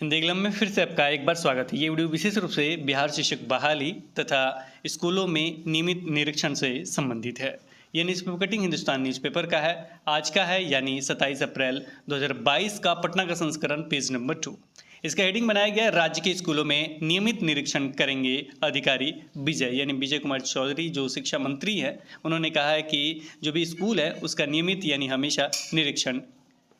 Hindi glum में फिर से आपका एक बार स्वागत है। ये वीडियो विशेष रूप से बिहार शिक्षक बहाली तथा स्कूलों में नियमित निरीक्षण से संबंधित है। ये न्यूज़पेपर कटिंग हिंदुस्तान न्यूज़पेपर का है, आज का है यानी 27 अप्रैल 2022 का पटना का संस्करण, पेज नंबर 2। इसका हेडिंग बनाया गया है, राज्य के स्कूलों में नियमित निरीक्षण करेंगे अधिकारी विजय, यानी विजय कुमार चौधरी जो शिक्षा मंत्री हैं। उन्होंने कहा है कि जो भी स्कूल है उसका नियमित यानी हमेशा निरीक्षण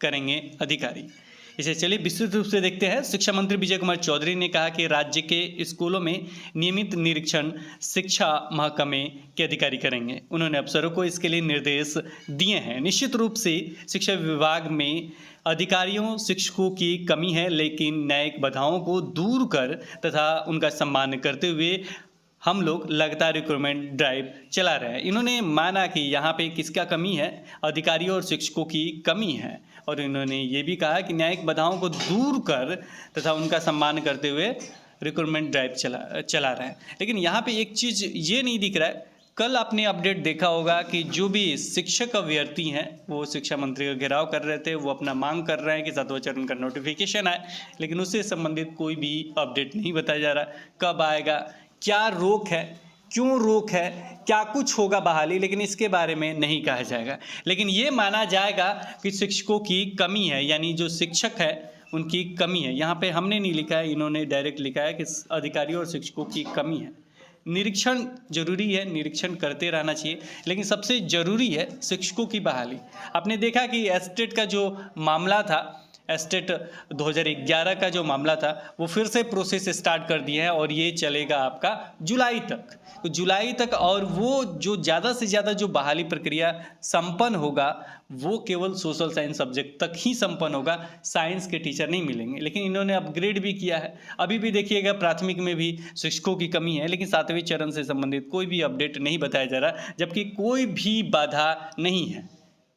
करेंगे अधिकारी। इसे चलिए विस्तृत रूप से देखते हैं। शिक्षा मंत्री विजय कुमार चौधरी ने कहा कि राज्य के स्कूलों में नियमित निरीक्षण शिक्षा महकमे के अधिकारी करेंगे। उन्होंने अफसरों को इसके लिए निर्देश दिए हैं। निश्चित रूप से शिक्षा विभाग में अधिकारियों शिक्षकों की कमी है, लेकिन न्यायिक बाधाओं को दूर कर तथा उनका सम्मान करते हुए हम लोग लगातार रिक्रूटमेंट ड्राइव चला रहे हैं। इन्होंने माना कि यहाँ पे किसका कमी है, अधिकारियों और शिक्षकों की कमी है। और इन्होंने ये भी कहा कि न्यायिक बाधाओं को दूर कर तथा उनका सम्मान करते हुए रिक्रूटमेंट ड्राइव चला रहे हैं। लेकिन यहाँ पे एक चीज़ ये नहीं दिख रहा है, कल आपने अपडेट देखा होगा कि जो भी शिक्षक अभ्यर्थी हैं वो शिक्षा मंत्री का घेराव कर रहे थे, वो अपना मांग कर रहे हैं कि 7वां चरण का नोटिफिकेशन आए, लेकिन उससे संबंधित कोई भी अपडेट नहीं बताया जा रहा। कब आएगा, क्या रोक है, क्यों रोक है, क्या कुछ होगा बहाली, लेकिन इसके बारे में नहीं कहा जाएगा। लेकिन ये माना जाएगा कि शिक्षकों की कमी है, यानी जो शिक्षक है उनकी कमी है। यहाँ पे हमने नहीं लिखा है, इन्होंने डायरेक्ट लिखा है कि अधिकारियों और शिक्षकों की कमी है। निरीक्षण जरूरी है, निरीक्षण करते रहना चाहिए, लेकिन सबसे ज़रूरी है शिक्षकों की बहाली। आपने देखा कि एस्टेट का जो मामला था, एस्टेट 2011 का जो मामला था, वो फिर से प्रोसेस स्टार्ट कर दिया है और ये चलेगा आपका जुलाई तक। तो जुलाई तक, और वो जो ज़्यादा से ज़्यादा जो बहाली प्रक्रिया संपन्न होगा वो केवल सोशल साइंस सब्जेक्ट तक ही संपन्न होगा, साइंस के टीचर नहीं मिलेंगे। लेकिन इन्होंने अपग्रेड भी किया है। अभी भी देखिएगा प्राथमिक में भी शिक्षकों की कमी है, लेकिन 7वें चरण से संबंधित कोई भी अपडेट नहीं बताया जा रहा, जबकि कोई भी बाधा नहीं है,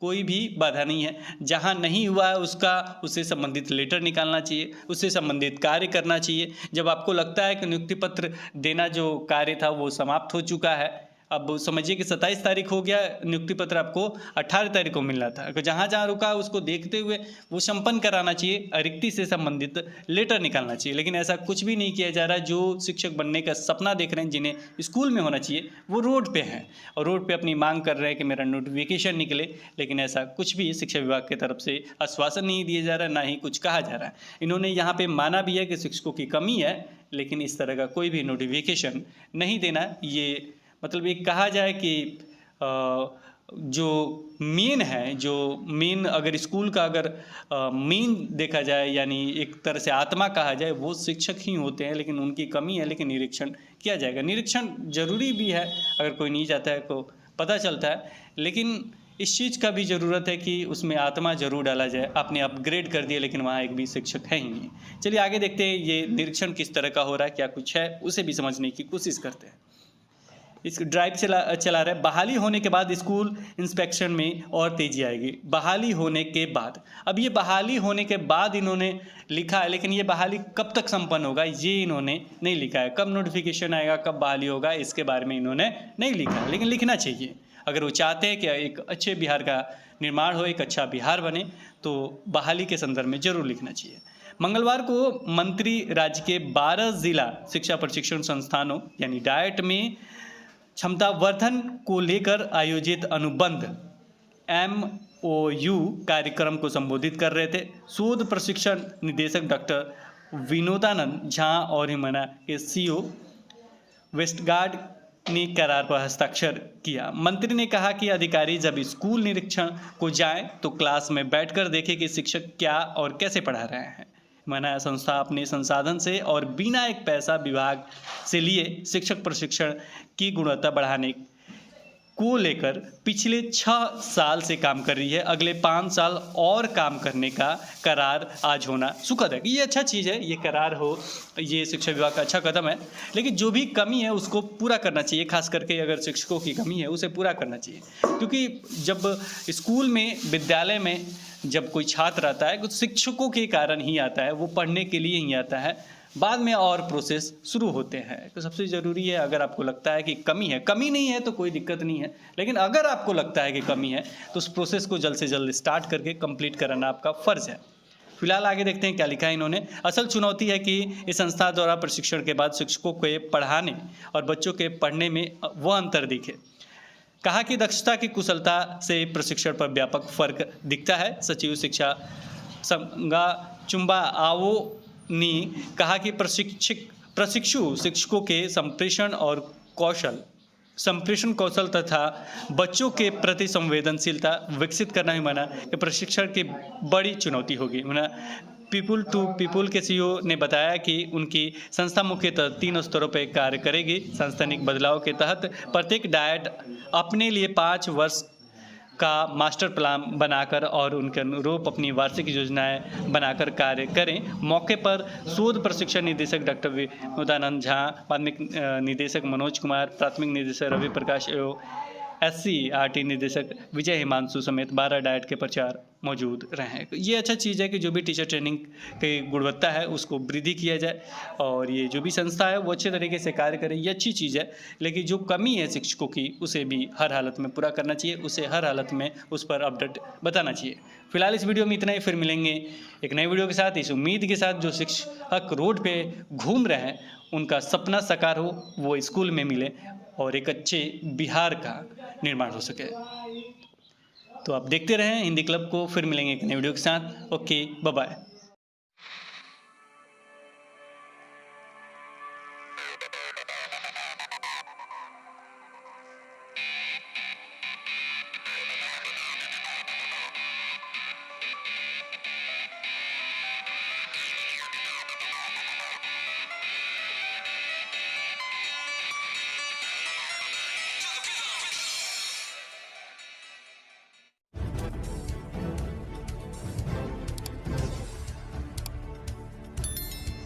कोई भी बाधा नहीं है। जहाँ नहीं हुआ है उससे संबंधित लेटर निकालना चाहिए, उससे संबंधित कार्य करना चाहिए। जब आपको लगता है कि नियुक्ति पत्र देना जो कार्य था वो समाप्त हो चुका है, अब समझिए कि 27 तारीख हो गया, नियुक्ति पत्र आपको 18 तारीख को मिलना था। अगर जहाँ जहाँ रुका है उसको देखते हुए वो संपन्न कराना चाहिए, रिक्ति से संबंधित लेटर निकालना चाहिए। लेकिन ऐसा कुछ भी नहीं किया जा रहा। जो शिक्षक बनने का सपना देख रहे हैं, जिन्हें स्कूल में होना चाहिए, वो रोड पे हैं और रोड पे अपनी मांग कर रहे हैं कि मेरा नोटिफिकेशन निकले, लेकिन ऐसा कुछ भी शिक्षा विभाग की तरफ से आश्वासन नहीं दिया जा रहा, ना ही कुछ कहा जा रहा है। इन्होंने यहाँ पे माना भी है कि शिक्षकों की कमी है, लेकिन इस तरह का कोई भी नोटिफिकेशन नहीं देना। ये मतलब ये कहा जाए कि जो मेन है, जो मेन अगर स्कूल का अगर मेन देखा जाए, यानी एक तरह से आत्मा कहा जाए, वो शिक्षक ही होते हैं। लेकिन उनकी कमी है, लेकिन निरीक्षण किया जाएगा। निरीक्षण जरूरी भी है, अगर कोई नहीं जाता है तो पता चलता है, लेकिन इस चीज़ का भी ज़रूरत है कि उसमें आत्मा जरूर डाला जाए। आपने अपग्रेड कर दिया, लेकिन वहाँ एक भी शिक्षक है ही नहीं। चलिए आगे देखते हैं ये निरीक्षण किस तरह का हो रहा है, क्या कुछ है, उसे भी समझने की कोशिश करते हैं। इस ड्राइव चला रहा है। बहाली होने के बाद स्कूल इंस्पेक्शन में और तेजी आएगी। बहाली होने के बाद, अब ये बहाली होने के बाद इन्होंने लिखा है, लेकिन ये बहाली कब तक संपन्न होगा ये इन्होंने नहीं लिखा है। कब नोटिफिकेशन आएगा, कब बहाली होगा, इसके बारे में इन्होंने नहीं लिखा है, लेकिन लिखना चाहिए। अगर वो चाहते हैं कि एक अच्छे बिहार का निर्माण हो, एक अच्छा बिहार बने, तो बहाली के संदर्भ में जरूर लिखना चाहिए। मंगलवार को मंत्री राज्य के 12 जिला शिक्षा प्रशिक्षण संस्थानों यानी डाइट में क्षमतावर्धन को लेकर आयोजित अनुबंध MOU कार्यक्रम को संबोधित कर रहे थे। शोध प्रशिक्षण निदेशक डॉक्टर विनोदानंद झा और हिमाना के CEO वेस्टगार्ड ने करार पर हस्ताक्षर किया। मंत्री ने कहा कि अधिकारी जब स्कूल निरीक्षण को जाएं तो क्लास में बैठकर देखें कि शिक्षक क्या और कैसे पढ़ा रहे हैं। माना संस्था अपने संसाधन से और बिना एक पैसा विभाग से लिए शिक्षक प्रशिक्षण की गुणवत्ता बढ़ाने को लेकर पिछले 6 साल से काम कर रही है। अगले 5 साल और काम करने का करार आज होना सुखद है। ये अच्छा चीज़ है, ये करार हो, ये शिक्षा विभाग का अच्छा कदम है। लेकिन जो भी कमी है उसको पूरा करना चाहिए, खास करके अगर शिक्षकों की कमी है उसे पूरा करना चाहिए। क्योंकि जब स्कूल में, विद्यालय में जब कोई छात्र आता है तो शिक्षकों के कारण ही आता है, वो पढ़ने के लिए ही आता है। बाद में और प्रोसेस शुरू होते हैं। तो सबसे ज़रूरी है, अगर आपको लगता है कि कमी नहीं है तो कोई दिक्कत नहीं है, लेकिन अगर आपको लगता है कि कमी है तो उस प्रोसेस को जल्द से जल्द स्टार्ट करके कंप्लीट कराना आपका फ़र्ज़ है। फिलहाल आगे देखते हैं क्या लिखा है इन्होंने। असल चुनौती है कि इस संस्था द्वारा प्रशिक्षण के बाद शिक्षकों के पढ़ाने और बच्चों के पढ़ने में वह अंतर दिखे। कहा कि दक्षता की कुशलता से प्रशिक्षण पर व्यापक फर्क दिखता है। सचिव शिक्षा संगा चुम्बा आओ ने कहा कि प्रशिक्षु शिक्षकों के संप्रेषण कौशल तथा बच्चों के प्रति संवेदनशीलता विकसित करना ही माना कि प्रशिक्षण की बड़ी चुनौती होगी। पीपुल टू पीपुल के सीईओ ने बताया कि उनकी संस्था मुख्यतः 3 स्तरों पर कार्य करेगी। सांस्थानिक बदलाव के तहत प्रत्येक डायट अपने लिए 5 वर्ष का मास्टर प्लान बनाकर और उनके अनुरूप अपनी वार्षिक योजनाएं बनाकर कार्य करें। मौके पर शोध प्रशिक्षण निदेशक डॉक्टर विनोदानंद झा, माध्यमिक निदेशक मनोज कुमार, प्राथमिक निदेशक रवि प्रकाश एवं SCRT निदेशक विजय हिमांशु समेत 12 डायट के प्रचार मौजूद रहे। ये अच्छा चीज़ है कि जो भी टीचर ट्रेनिंग की गुणवत्ता है उसको वृद्धि किया जाए और ये जो भी संस्था है वो अच्छे तरीके से कार्य करे, ये अच्छी चीज़ है। लेकिन जो कमी है शिक्षकों की उसे भी हर हालत में पूरा करना चाहिए, उसे हर हालत में उस पर अपडेट बताना चाहिए। फिलहाल इस वीडियो में इतना ही, फिर मिलेंगे एक नए वीडियो के साथ। इस उम्मीद के साथ जो शिक्षक रोड पे घूम रहे हैं उनका सपना साकार हो, वो स्कूल में मिले और एक अच्छे बिहार का निर्माण हो सके। तो आप देखते रहें हिंदी क्लब को, फिर मिलेंगे एक नए वीडियो के साथ। Okay, bye bye.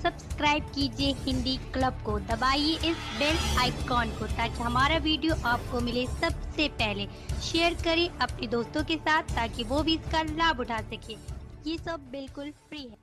सब्सक्राइब कीजिए हिंदी क्लब को, दबाइए इस बेल आइकॉन को ताकि हमारा वीडियो आपको मिले सबसे पहले। शेयर करें अपने दोस्तों के साथ ताकि वो भी इसका लाभ उठा सके। ये सब बिल्कुल फ्री है।